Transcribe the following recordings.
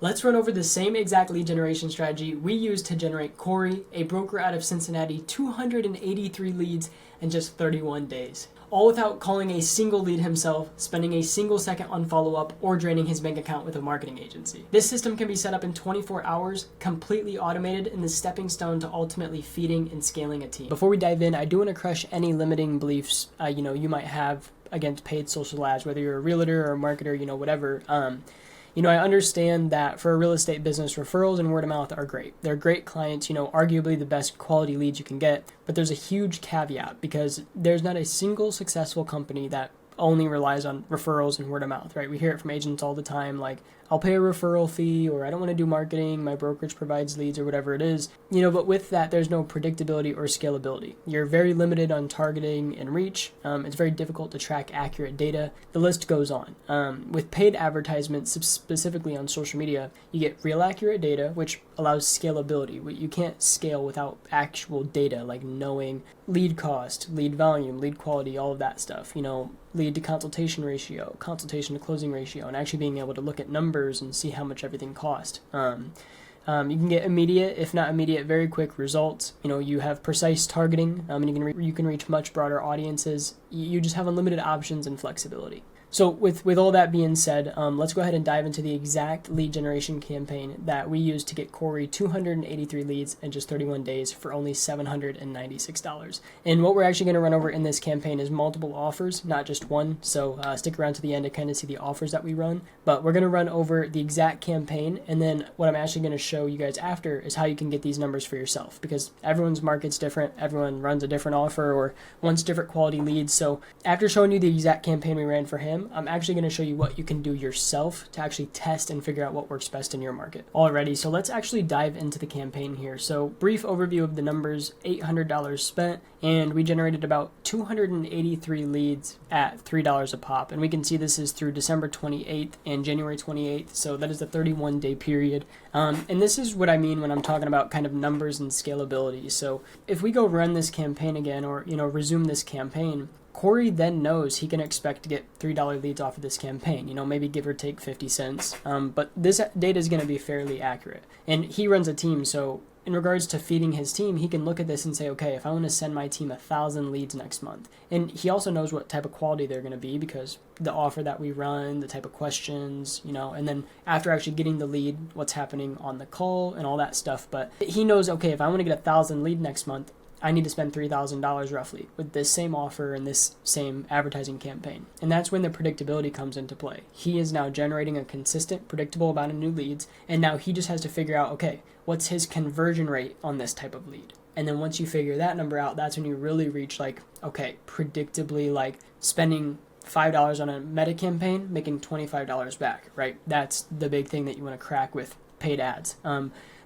Let's run over the same exact lead generation strategy we used to generate Corey, a broker out of Cincinnati, 283 leads in just 31 days. All without calling a single lead himself, spending a single second on follow-up, or draining his bank account with a marketing agency. This system can be set up in 24 hours, completely automated, and the stepping stone to ultimately feeding and scaling a team. Before we dive in, I do want to crush any limiting beliefs you might have against paid social ads, whether you're a realtor or a marketer, whatever. I understand that for a real estate business, referrals and word of mouth are great. They're great clients, arguably the best quality leads you can get. But there's a huge caveat because there's not a single successful company that only relies on referrals and word of mouth, right? We hear it from agents all the time, like, I'll pay a referral fee, or I don't want to do marketing, my brokerage provides leads, or whatever it is. But with that, there's no predictability or scalability. You're very limited on targeting and reach. It's very difficult to track accurate data. The list goes on. With paid advertisements, specifically on social media, you get real accurate data, which allows scalability. You can't scale without actual data, like knowing lead cost, lead volume, lead quality, all of that stuff. Lead to consultation ratio, consultation to closing ratio, and actually being able to look at numbers and see how much everything cost. You can get immediate, if not immediate, very quick results. You have precise targeting, and you can reach much broader audiences. You just have unlimited options and flexibility. So with all that being said, let's go ahead and dive into the exact lead generation campaign that we used to get Corey 283 leads in just 31 days for only $796. And what we're actually going to run over in this campaign is multiple offers, not just one. So stick around to the end to kind of see the offers that we run. But we're going to run over the exact campaign, and then what I'm actually going to show you guys after is how you can get these numbers for yourself, because everyone's market's different. Everyone runs a different offer or wants different quality leads. So after showing you the exact campaign we ran for him, I'm actually going to show you what you can do yourself to actually test and figure out what works best in your market. Alrighty, so let's actually dive into the campaign here. So brief overview of the numbers: $800 spent, and we generated about 283 leads at $3 a pop. And we can see this is through December 28th and January 28th, so that is the 31-day period. And this is what I mean when I'm talking about kind of numbers and scalability. So if we go run this campaign again, or resume this campaign, Corey then knows he can expect to get $3 leads off of this campaign, maybe give or take 50 cents. But this data is going to be fairly accurate. And he runs a team, so in regards to feeding his team, he can look at this and say, okay, if I want to send my team 1,000 leads next month. And he also knows what type of quality they're going to be, because the offer that we run, the type of questions, and then after actually getting the lead, what's happening on the call and all that stuff. But he knows, okay, if I want to get 1,000 lead next month, I need to spend $3,000 roughly with this same offer and this same advertising campaign. And that's when the predictability comes into play. He is now generating a consistent, predictable amount of new leads, and now he just has to figure out, okay, what's his conversion rate on this type of lead? And then once you figure that number out, that's when you really reach predictably spending $5 on a meta campaign, making $25 back, right? That's the big thing that you want to crack with paid ads.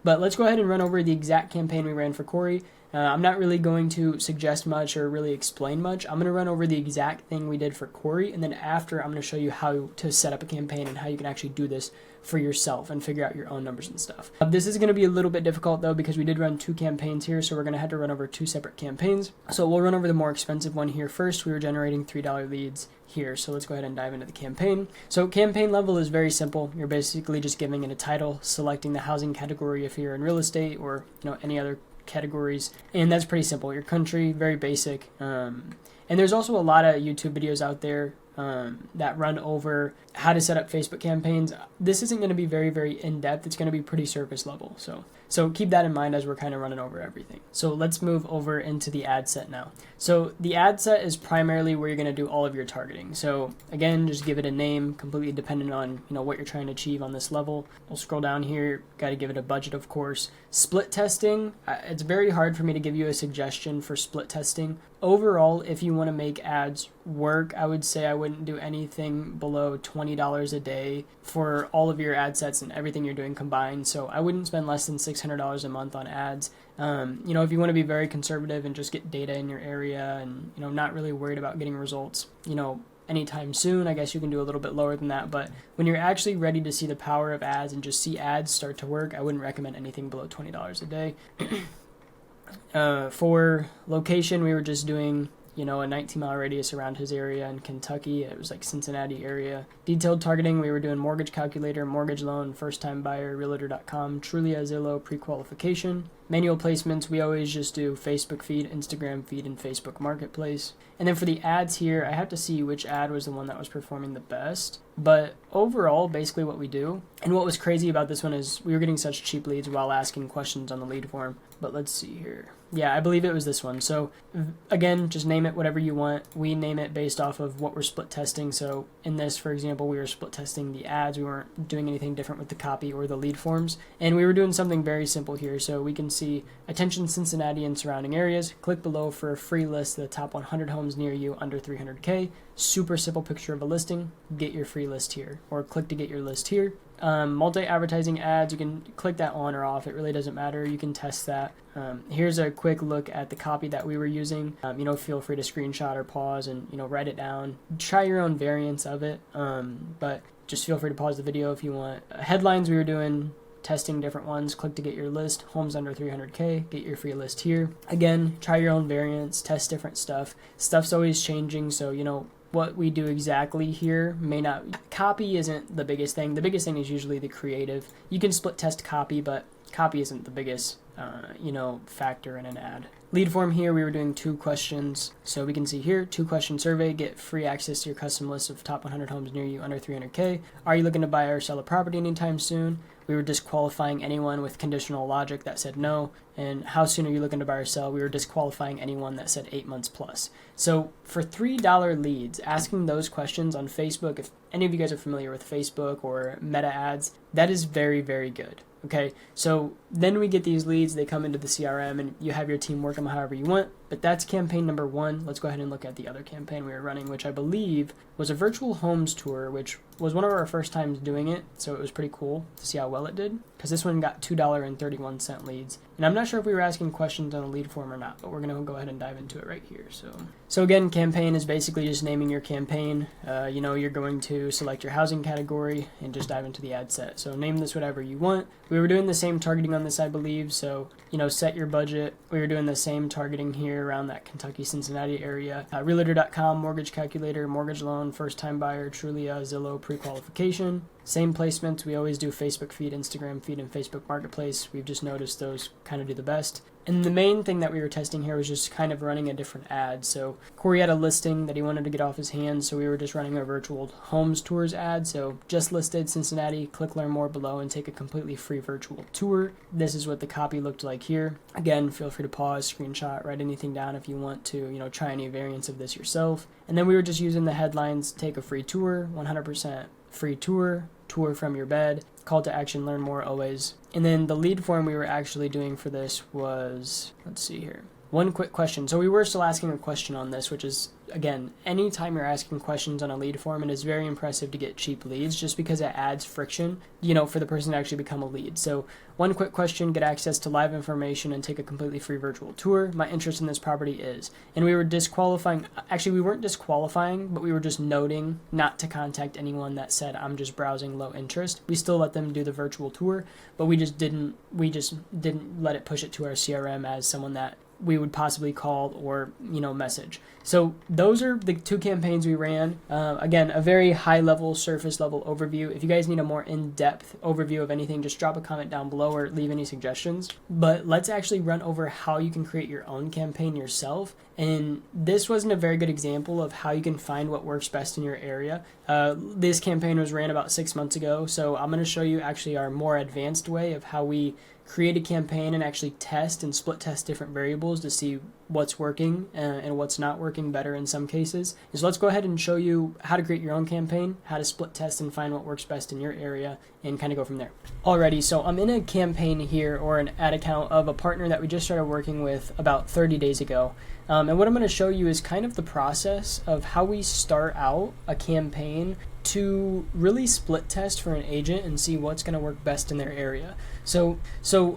But let's go ahead and run over the exact campaign we ran for Corey. I'm not really going to suggest much or really explain much. I'm going to run over the exact thing we did for Corey, and then after I'm going to show you how to set up a campaign and how you can actually do this for yourself and figure out your own numbers and stuff. This is going to be a little bit difficult though, because we did run 2 campaigns here, so we're going to have to run over 2 separate campaigns. So we'll run over the more expensive one here first. We were generating $3 leads here, so let's go ahead and dive into the campaign. So campaign level is very simple. You're basically just giving it a title, selecting the housing category if you're in real estate, or any other categories, and that's pretty simple. Your country, very basic. And there's also a lot of YouTube videos out there that run over how to set up Facebook campaigns. This isn't going to be very, very in-depth. It's going to be pretty surface level. So keep that in mind as we're kind of running over everything. So let's move over into the ad set now. So the ad set is primarily where you're going to do all of your targeting. So again, just give it a name, completely dependent on what you're trying to achieve on this level. We'll scroll down here. Got to give it a budget, of course. Split testing. It's very hard for me to give you a suggestion for split testing. Overall, if you want to make ads work, I would say I wouldn't do anything below $20 a day for all of your ad sets and everything you're doing combined. So I wouldn't spend less than $600 a month on ads. If you want to be very conservative and just get data in your area and, not really worried about getting results, anytime soon, I guess you can do a little bit lower than that. But when you're actually ready to see the power of ads and just see ads start to work, I wouldn't recommend anything below $20 a day. For location, we were just doing, a 19-mile radius around his area in Kentucky. It was like Cincinnati area. Detailed targeting, we were doing mortgage calculator, mortgage loan, first-time buyer, Realtor.com, Trulia, Zillow, pre-qualification. Manual placements, we always just do Facebook feed, Instagram feed, and Facebook Marketplace. And then for the ads here, I have to see which ad was the one that was performing the best. But overall, basically what we do, and what was crazy about this one is we were getting such cheap leads while asking questions on the lead form. But let's see here. Yeah, I believe it was this one. So again, just name it whatever you want. We name it based off of what we're split testing. So in this, for example, we were split testing the ads. We weren't doing anything different with the copy or the lead forms. And we were doing something very simple here. So we can see attention Cincinnati and surrounding areas. Click below for a free list of the top 100 homes near you under 300K. Super simple picture of a listing. Get your free list here, or click to get your list here. Multi-advertising ads, you can click that on or off. It really doesn't matter. You can test that. Here's a quick look at the copy that we were using. Feel free to screenshot or pause and, write it down. Try your own variants of it. But just feel free to pause the video if you want. Headlines, we were doing testing different ones. Click to get your list. Homes under 300K. Get your free list here. Again, try your own variants. Test different stuff. Stuff's always changing, so, what we do exactly here may not. Copy isn't the biggest thing. The biggest thing is usually the creative. You can split test copy, but copy isn't the biggest, factor in an ad. Lead form here, we were doing 2 questions. So we can see here, 2-question survey, get free access to your custom list of top 100 homes near you under 300K. Are you looking to buy or sell a property anytime soon? We were disqualifying anyone with conditional logic that said no. And how soon are you looking to buy or sell? We were disqualifying anyone that said 8 months plus. So for $3 leads, asking those questions on Facebook, if any of you guys are familiar with Facebook or Meta ads, that is very, very good. Okay, so then we get these leads, they come into the CRM, and you have your team work them however you want. But that's campaign number 1. Let's go ahead and look at the other campaign we were running, which I believe was a virtual homes tour, which was one of our first times doing it. So it was pretty cool to see how well it did, because this one got $2.31 leads. And I'm not sure if we were asking questions on the lead form or not, but we're going to go ahead and dive into it right here. So again, campaign is basically just naming your campaign. You're going to select your housing category and just dive into the ad set. So name this whatever you want. We were doing the same targeting on this, I believe. So, set your budget. We were doing the same targeting here around that Kentucky, Cincinnati area. Realtor.com, mortgage calculator, mortgage loan, first-time buyer, Trulia, Zillow, pre-qualification. Same placements. We always do Facebook feed, Instagram feed, and Facebook Marketplace. We've just noticed those kind of do the best. And the main thing that we were testing here was just kind of running a different ad. So Corey had a listing that he wanted to get off his hands, so we were just running a virtual homes tours ad. So just listed Cincinnati, click learn more below and take a completely free virtual tour. This is what the copy looked like here. Again, feel free to pause, screenshot, write anything down if you want to, try any variants of this yourself. And then we were just using the headlines, take a free tour, 100% free tour from your bed, call to action, learn more always. And then the lead form we were actually doing for this was, let's see here, 1 quick question. So we were still asking a question on this, which is, again, anytime you're asking questions on a lead form, it is very impressive to get cheap leads just because it adds friction, for the person to actually become a lead. So 1 quick question, get access to live information and take a completely free virtual tour. My interest in this property is, and we were disqualifying, actually we weren't disqualifying, but we were just noting not to contact anyone that said, I'm just browsing low interest. We still let them do the virtual tour, but we just didn't let it push it to our CRM as someone that we would possibly call or, message. So those are the 2 campaigns we ran. Again, a very high level, surface level overview. If you guys need a more in-depth overview of anything, just drop a comment down below or leave any suggestions. But let's actually run over how you can create your own campaign yourself. And this wasn't a very good example of how you can find what works best in your area. This campaign was ran about 6 months ago. So I'm going to show you actually our more advanced way of how we create a campaign and actually test and split test different variables to see what's working and what's not working better in some cases. So let's go ahead and show you how to create your own campaign, how to split test and find what works best in your area, and kind of go from there. Alrighty, so I'm in a campaign here, or an ad account of a partner that we just started working with about 30 days ago. And what I'm going to show you is kind of the process of how we start out a campaign to really split test for an agent and see what's going to work best in their area. So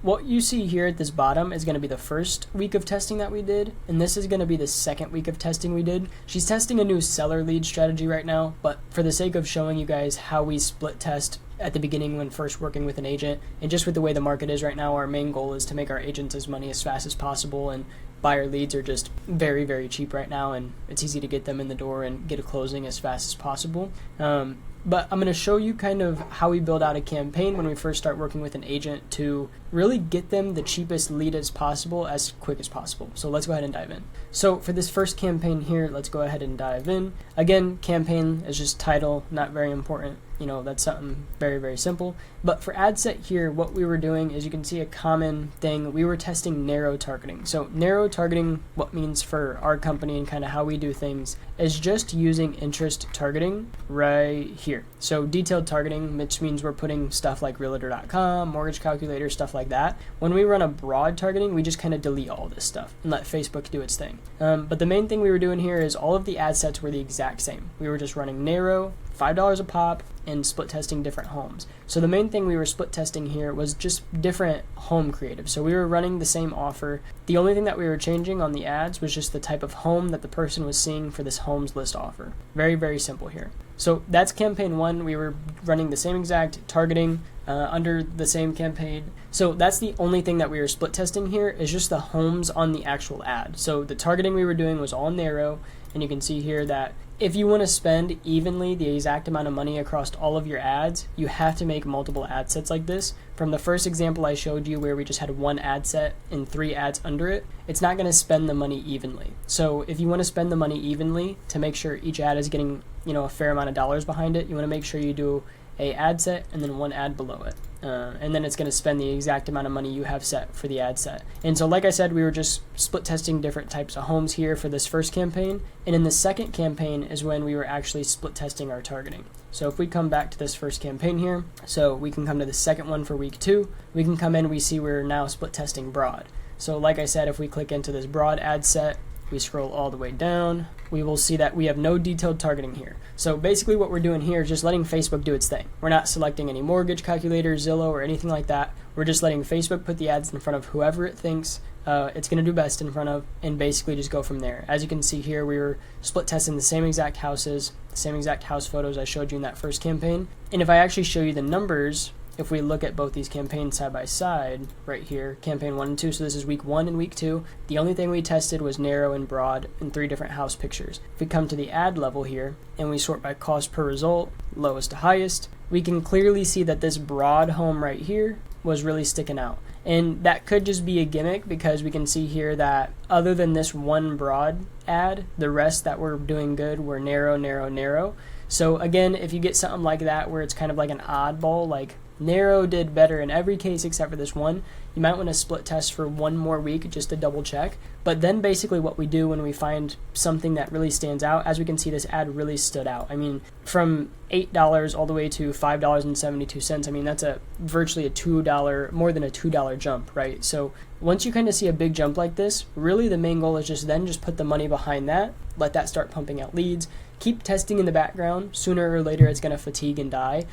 what you see here at this bottom is going to be the first week of testing that we did, and this is going to be the second week of testing we did. She's testing a new seller lead strategy right now, but for the sake of showing you guys how we split test at the beginning when first working with an agent. And just with the way the market is right now, our main goal is to make our agents as money as fast as possible, and buyer leads are just very, very cheap right now, and it's easy to get them in the door and get a closing as fast as possible. But I'm going to show you kind of how we build out a campaign when we first start working with an agent to really get them the cheapest lead as possible, as quick as possible. So let's go ahead and dive in. So for this first campaign here, let's go ahead and dive in. Again, campaign is just title, not very important. That's something very, very simple. But for ad set here, what we were doing is, you can see a common thing. We were testing narrow targeting. So narrow targeting, what means for our company and kind of how we do things, is just using interest targeting right here. So detailed targeting, which means we're putting stuff like Realtor.com, mortgage calculator, stuff like that. When we run a broad targeting, we just kind of delete all this stuff and let Facebook do its thing. But the main thing we were doing here is all of the ad sets were the exact same. We were just running narrow, $5 a pop, and split testing different homes. So the main thing we were split testing here was just different home creative. So we were running the same offer. The only thing that we were changing on the ads was just the type of home that the person was seeing for this homes list offer. Very, very simple here. So that's campaign one. We were running the same exact targeting under the same campaign. So that's the only thing that we were split testing here, is just the homes on the actual ad. So the targeting we were doing was all narrow, and you can see here that if you want to spend evenly the exact amount of money across all of your ads, you have to make multiple ad sets like this. From the first example I showed you where we just had one ad set and 3 ads under it, it's not going to spend the money evenly. So if you want to spend the money evenly to make sure each ad is getting, a fair amount of dollars behind it, you want to make sure you do a ad set and then 1 ad below it. And then it's going to spend the exact amount of money you have set for the ad set. And so like I said, we were just split testing different types of homes here for this first campaign. And in the second campaign is when we were actually split testing our targeting. So if we come back to this first campaign here, so we can come to the second one for week 2, we can come in, we see we're now split testing broad. So like I said, if we click into this broad ad set, we scroll all the way down, we will see that we have no detailed targeting here. So basically what we're doing here is just letting Facebook do its thing. We're not selecting any mortgage calculator, Zillow, or anything like that. We're just letting Facebook put the ads in front of whoever it thinks it's going to do best in front of, and basically just go from there. As you can see here, we were split testing the same exact houses, the same exact house photos I showed you in that first campaign. And if I actually show you the numbers, if we look at both these campaigns side by side right here, campaign 1 and 2, so this is week 1 and week 2, the only thing we tested was narrow and broad in 3 different house pictures. If we come to the ad level here and we sort by cost per result, lowest to highest, we can clearly see that this broad home right here was really sticking out. And that could just be a gimmick, because we can see here that other than this one broad ad, the rest that were doing good were narrow, narrow, narrow. So again, if you get something like that where it's kind of like an oddball, like narrow did better in every case except for this one, you might want to split test for 1 more week just to double check. But then basically what we do when we find something that really stands out, as we can see, this ad really stood out. I mean, from $8 all the way to $5.72, I mean, that's virtually a $2, more than a $2 jump, right? So once you kind of see a big jump like this, really the main goal is just put the money behind that, let that start pumping out leads, keep testing in the background. Sooner or later it's going to fatigue and die.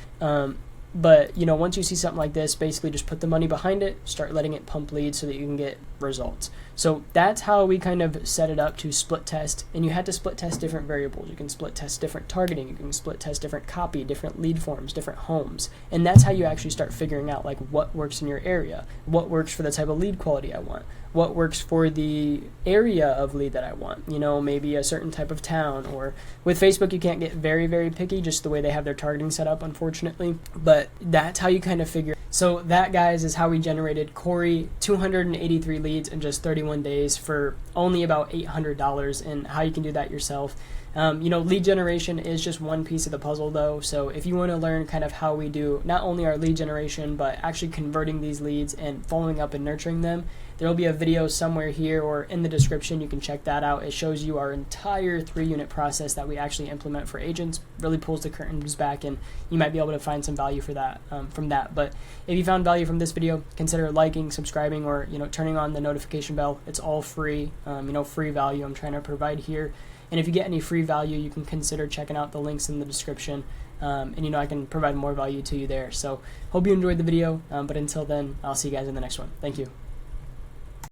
But once you see something like this, basically just put the money behind it, start letting it pump leads so that you can get results. So that's how we kind of set it up to split test. And you had to split test different variables. You can split test different targeting. You can split test different copy, different lead forms, different homes. And that's how you actually start figuring out like what works in your area, what works for the type of lead quality I want, what works for the area of lead that I want, maybe a certain type of town. Or with Facebook, you can't get very, very picky, just the way they have their targeting set up, unfortunately. But that's how you kind of figure. So that, guys, is how we generated Corey 283 leads in just 31 days for only about $800, and how you can do that yourself. Lead generation is just one piece of the puzzle though. So if you want to learn kind of how we do not only our lead generation, but actually converting these leads and following up and nurturing them, there will be a video somewhere here or in the description. You can check that out. It shows you our entire 3-unit process that we actually implement for agents. Really pulls the curtains back, and you might be able to find some value for that from that. But if you found value from this video, consider liking, subscribing, or turning on the notification bell. It's all free. Free value I'm trying to provide here. And if you get any free value, you can consider checking out the links in the description. And I can provide more value to you there. So hope you enjoyed the video. But until then, I'll see you guys in the next one. Thank you.